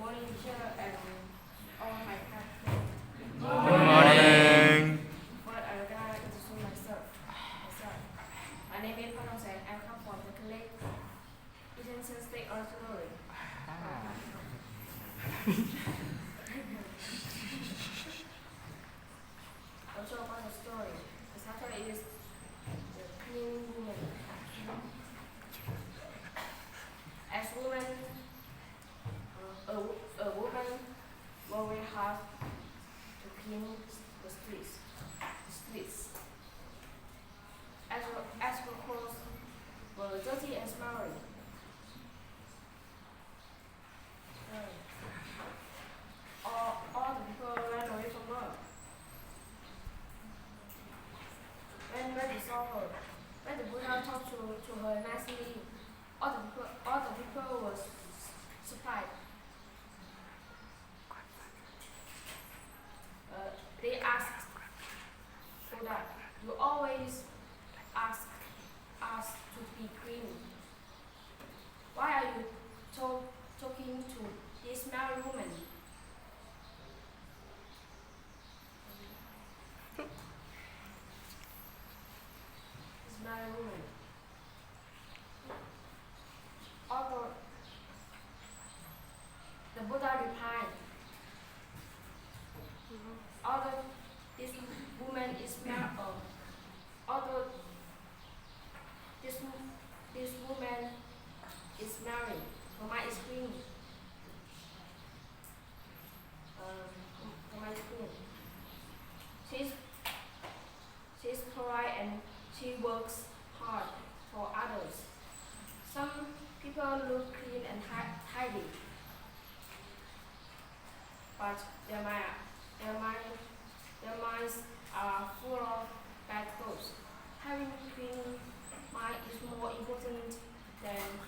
morning, teacher, and all my classmates. Good morning. First, I would like to introduce myself. My name is Phan Sang. I come from the college Eastern State Originally. I'll show about the story. The title is The Clean Woman. As women, a woman working hard to clean the streets. As her clothes were dirty and smelly. All the people ran away from her. When they saw her, when the Buddha talked to her nicely, all the people were surprised. They asked Buddha, "You always ask us to be clean. Why are you talking to this married woman?" This married woman. Although the Buddha replied, although this woman is married, although this woman is married, her mind is clean. Her mind is clean. She's polite and she works hard for others. Some people look clean and tidy, but their minds are full of bad thoughts. Having clean mind is more important than